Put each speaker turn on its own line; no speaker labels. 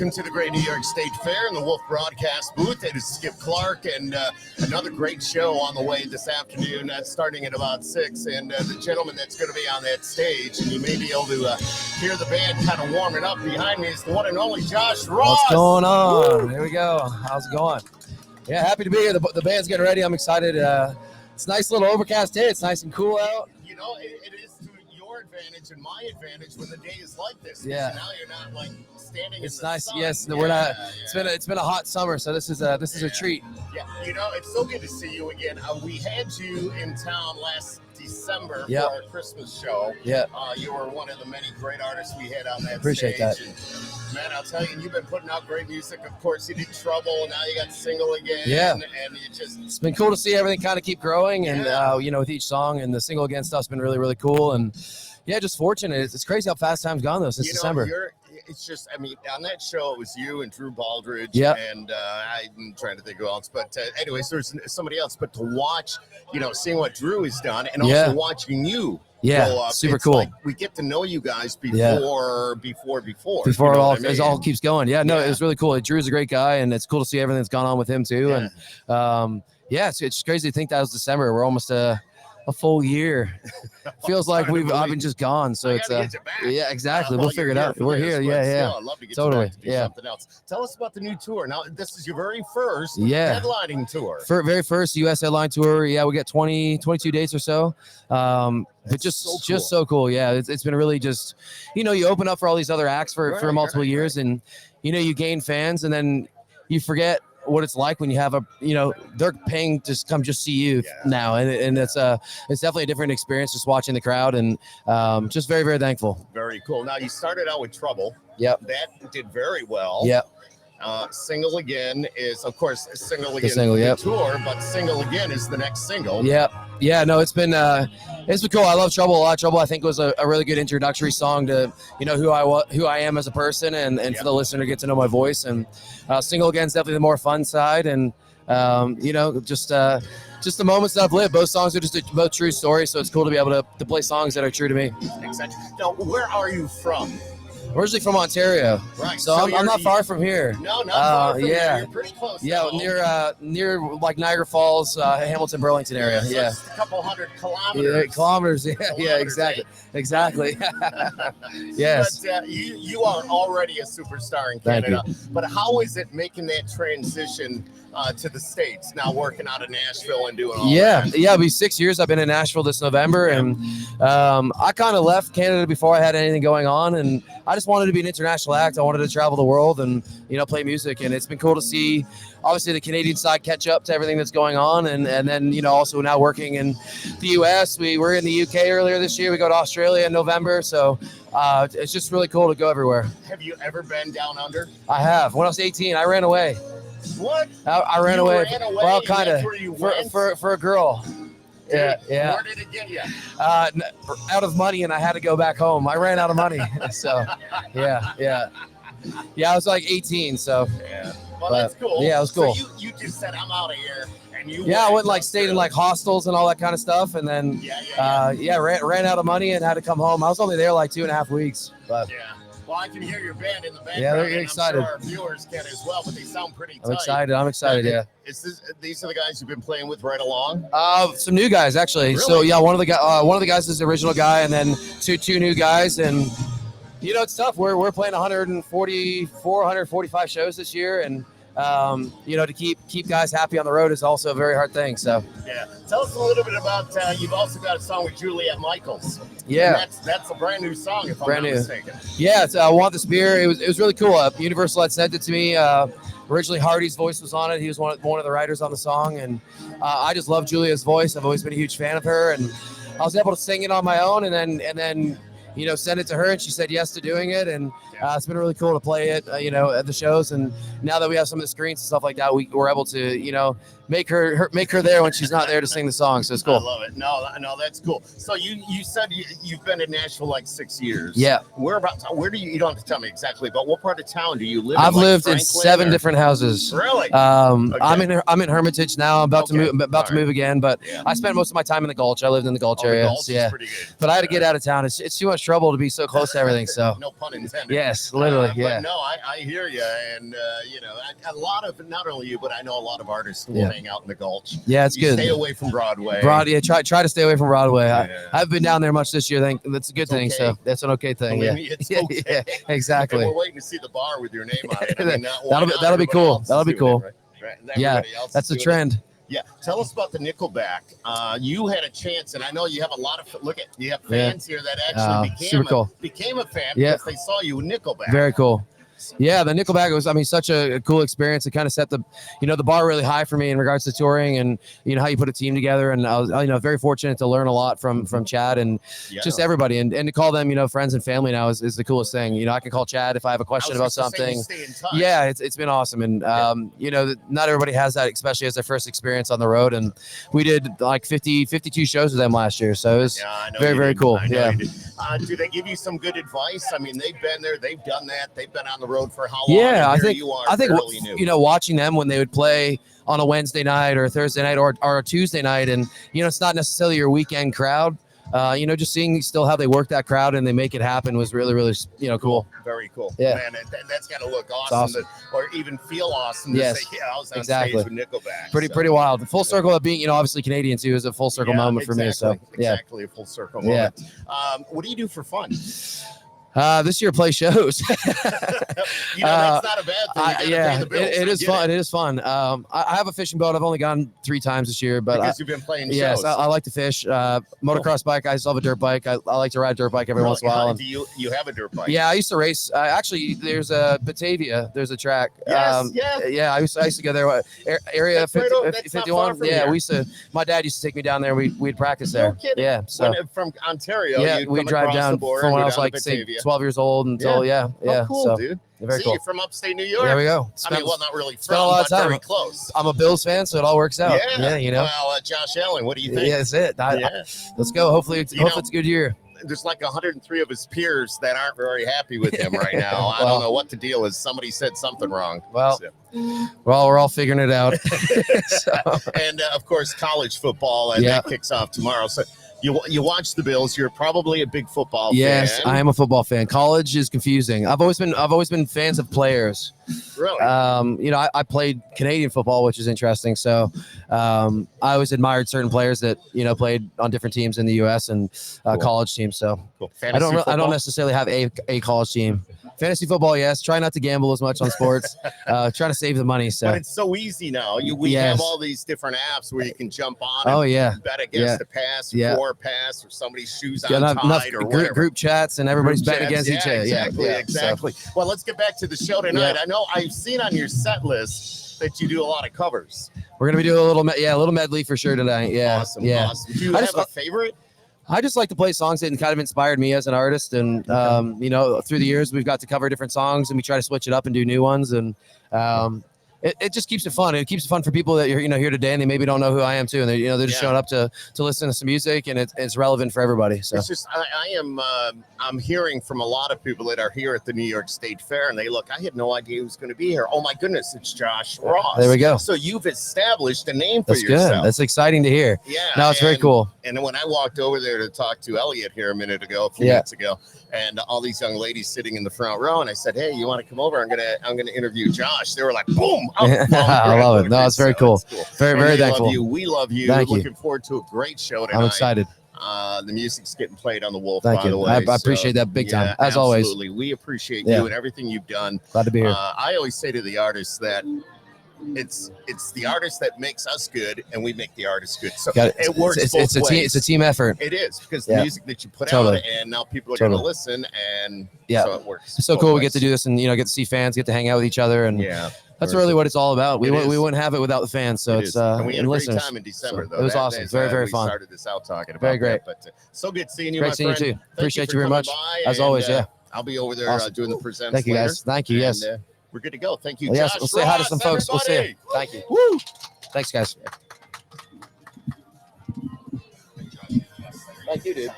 Welcome to the Great New York State Fair in the Wolf Broadcast booth. It is Skip Clark, and another great show on the way this afternoon. That's starting at about 6, and the gentleman that's going to be on that stage, and you may be able to hear the band kind of warming up behind me, is the one and only Josh Ross.
What's going on? Woo! Here we go. How's it going? Yeah, happy to be here. The band's getting ready. I'm excited. It's a nice little overcast day. It's nice and cool out.
You know, it is to your advantage and my advantage when the day is like this.
Yeah.
Now you're not like standing.
It's
in the
nice.
sun.
Yes,
yeah,
we're not.
Yeah.
It's been a hot summer, so this is a treat.
Yeah, you know, it's so good to see you again. We had you in town last December
Yep.
for our Christmas show.
Yeah.
You were one of the many great artists we had on that
Appreciate
stage.
that.
And, man, I'll tell you, you've been putting out great music. Of course, you did Trouble, and now you got Single Again.
Yeah.
And you just...
It's been cool to see everything kind of keep growing, and with each song, and the Single Again stuff's been really, really cool. And yeah, just fortunate. It's crazy how fast time's gone though since December.
It's just, I mean, on that show, it was you and Drew Baldridge, and I'm trying to think who else. But anyways, there's somebody else. But to watch, seeing what Drew has done, and also watching you grow up,
super cool.
Like we get to know you guys before
it all keeps going. Yeah, no, it was really cool. Drew's a great guy, and it's cool to see everything that's gone on with him too.
Yeah.
And it's crazy to think that was December. We're almost a full year. Feels like I've been just gone. So it's exactly. We'll figure it out. We're here. Yeah.
I'd love to get
totally.
You back to do something else. Tell us about the new tour. Now, this is your very first headlining tour.
Very first U.S. headline tour. Yeah, we got 22 dates or so. But just so cool. Yeah, it's been really just, you open up for all these other acts for multiple years, and you gain fans, and then you forget what it's like when you have they're paying to come just see you now, and it's definitely a different experience just watching the crowd, and just very, very thankful.
Very cool. Now you started out with Trouble.
Yep.
That did very well.
Yep.
Single Again is, of course, Single Again tour, but Single Again is the next single.
Yep. Yeah, no, it's been cool. I love Trouble a lot. Trouble, I think, was a really good introductory song to who I am as a person, and for the listener to get to know my voice. And Single Again is definitely the more fun side, and just the moments that I've lived. Both songs are just both true stories, so it's cool to be able to play songs that are true to me.
Exactly. Now, where are you from?
Originally from Ontario,
right?
So I'm not far from here.
No, not far from here. You're pretty close.
Yeah, near like Niagara Falls, Hamilton, Burlington area.
So
yeah,
just a couple hundred kilometers.
Yeah, kilometers. Yeah, exactly. Yes.
But you are already a superstar in Canada. But how is it making that transition to the States now, working out of Nashville and doing all that?
Yeah, it'll be 6 years. I've been in Nashville this November, and I kind of left Canada before I had anything going on, and I just wanted to be an international act. I wanted to travel the world and play music, and it's been cool to see obviously the Canadian side catch up to everything that's going on, and then also now working in the US. We were in the UK earlier this year. We go to Australia in November, so it's just really cool to go everywhere.
Have you ever been down under?
I have. When I was 18, I ran away.
What?
I ran away. Well, kind of for a girl. Yeah.
Where did it get you?
Out of money, and I had to go back home. I ran out of money. So, yeah. I was like 18. So,
well, that's cool.
Yeah, it was cool.
So you just said, I'm out of here, and you.
Yeah, I went stayed in hostels and all that kind of stuff, and then ran out of money and had to come home. I was only there like 2.5 weeks. But
well, I can hear your band in the background.
Yeah, they're excited.
I'm sure our viewers can as well, but they sound pretty tight.
I'm excited. Yeah.
These are the guys you've been playing with right along?
Some new guys actually.
Really?
So yeah, one of the guys is the original guy, and then two new guys, and it's tough. We're playing 145 shows this year, and to keep guys happy on the road is also a very hard thing. So
tell us a little bit about. You've also got a song with Juliet Michaels.
Yeah,
that's a brand new song, if I'm not mistaken.
Yeah, it's I Want This Beer. It was really cool. Universal had sent it to me. Originally, Hardy's voice was on it. He was one of the writers on the song, and I just love Julia's voice. I've always been a huge fan of her, and I was able to sing it on my own, and then send it to her, and she said yes to doing it, and it's been really cool to play it, at the shows. And now that we have some of the screens and stuff like that, we're able to, make her there when she's not there to sing the song. So it's cool.
I love it. No, that's cool. So you said you've been in Nashville like 6 years.
Yeah.
Where do you don't have to tell me exactly, but what part of town do you live in?
I've lived in 7 different houses.
Really?
Okay. I'm in Hermitage now. I'm about to move again, but I spent most of my time in the Gulch. I lived in the Gulch area.
The Gulch is pretty good.
But I had to get out of town. It's too much trouble to be so close to everything. So
no pun intended.
yes, literally, yeah.
But no, I hear you, and you know, a lot of not only you, but I know a lot of artists who will hang out in the Gulch.
Yeah, it's good.
Stay away from Broadway.
Try to stay away from Broadway. I haven't been down there much this year. That's a good thing.
Okay.
So that's an okay thing.
Believe me, it's okay.
Yeah, exactly.
And we're waiting to see the bar with your name on it. I mean,
that'll be cool. That'll be cool.
Right?
Yeah, that's the trend.
Yeah, tell us about the Nickelback. You had a chance, and I know you have a lot of you have fans here that actually became a fan because they saw you with Nickelback.
Very cool. Yeah, the Nickelback was, such a cool experience. It kind of set the bar really high for me in regards to touring and, how you put a team together. And I was, very fortunate to learn a lot from Chad and just everybody. And to call them, friends and family now is the coolest thing. I can call Chad if I have a question about something. Yeah, it's been awesome. And, not everybody has that, especially as their first experience on the road. And we did like 52 shows with them last year. So it was very, very cool. Yeah.
Do they give you some good advice? I mean, they've been there, they've done that, they've been on the road for how long?
Yeah, I think watching them when they would play on a Wednesday night or a Thursday night or a Tuesday night, and it's not necessarily your weekend crowd. Just seeing still how they work that crowd and they make it happen was really, really, cool.
Very cool.
Yeah,
man, that's got to look awesome, or even feel awesome to say, yeah, I was on stage with Nickelback.
Pretty wild. The full circle of being, obviously Canadian too is a full circle moment for me. So
exactly a full circle moment. What do you do for fun?
This year play shows.
That's not a bad thing.
It is fun. It is fun. I have a fishing boat. I've only gone 3 times this year, but
because you've been playing
yes,
shows.
I like to fish. Motocross bike. I still have a dirt bike. I like to ride a dirt bike every once in a while.
Do you have a dirt bike?
Yeah, I used to race. Actually, there's a Batavia. There's a track.
Yes,
yeah. I used to go there. Area 51.
Yeah,
we used to. My dad used to take me down there. We'd practice there.
No kidding.
Yeah. So
from Ontario.
Yeah, we drive down from when I was like 12 years old until
cool,
so,
dude.
Very cool.
You're from upstate New York.
There we go.
Not really from,
a lot of time.
Very close.
I'm a Bills fan, so it all works out.
Yeah, Well, Josh Allen, what do you think?
Yeah, that's it. Let's go. Hopefully it's a good year.
There's like 103 of his peers that aren't very happy with him right now. I don't know what the deal is. Somebody said something wrong.
Well, we're all figuring it out.
And of course, college football, and that kicks off tomorrow. So you watch the Bills. You're probably a big football fan.
Yes, I am a football fan. College is confusing. I've always been fans of players.
Really?
I played Canadian football, which is interesting. So I always admired certain players that played on different teams in the U.S. and college teams. So I don't necessarily have a college team. Fantasy football, yes. Try not to gamble as much on sports. Trying to save the money. So,
but it's so easy now. We have all these different apps where you can jump on. And bet against the pass, or pass, or somebody's shoes untied, or whatever.
Group chats, and everybody's betting against each other.
Exactly. So. Well, let's get back to the show tonight. I know I've seen on your set list that you do a lot of covers.
We're gonna be doing a little medley for sure tonight. Yeah,
awesome. Do you have a favorite?
I just like to play songs that kind of inspired me as an artist, and through the years we've got to cover different songs, and we try to switch it up and do new ones, and it just keeps it fun. It keeps it fun for people that are here today, and they maybe don't know who I am too, and they're just showing up to listen to some music, and it's relevant for everybody. So
it's just I'm hearing from a lot of people that are here at the New York State Fair, and I had no idea who was going to be here. Oh my goodness, it's Josh Ross.
There we go.
So you've established a name for yourself.
That's good. That's exciting to hear.
Yeah.
No, it's very cool.
And when I walked over there to talk to Elliot here a few minutes ago, and all these young ladies sitting in the front row, and I said, "Hey, you want to come over? I'm gonna interview Josh." They were like, "Boom!"
I love it. No, it's very cool.
Cool.
Very, very thankful.
We love you.
Thank you.
Looking forward to a great show tonight.
I'm excited.
The music's getting played on the Wolf.
Thank you.
By the way.
I appreciate that big time, as always.
Absolutely, we appreciate you and everything you've done.
Glad to be here.
I always say to the artists that it's the artist that makes us good, and we make the artist good. So it works both ways.
It's a team effort.
It is, because the music that you put out, and now people are going to listen, and so it works.
It's so cool. We get to do this, and get to see fans, get to hang out with each other, and that's really what it's all about. We wouldn't have it without the fans. So it's
and we had a great time in December, though.
It was awesome. Very, very fun.
We started this out talking about
very great.
That, but so good seeing you.
Great seeing you too. Appreciate you very much. As always,
I'll be over there doing the presents.
Thank you, guys. Thank you. Yes.
We're good to go. Thank you,
Josh.
Yes,
we'll say hi to some folks. We'll see you. Thank you. Woo! Thanks, guys. Thank you, dude.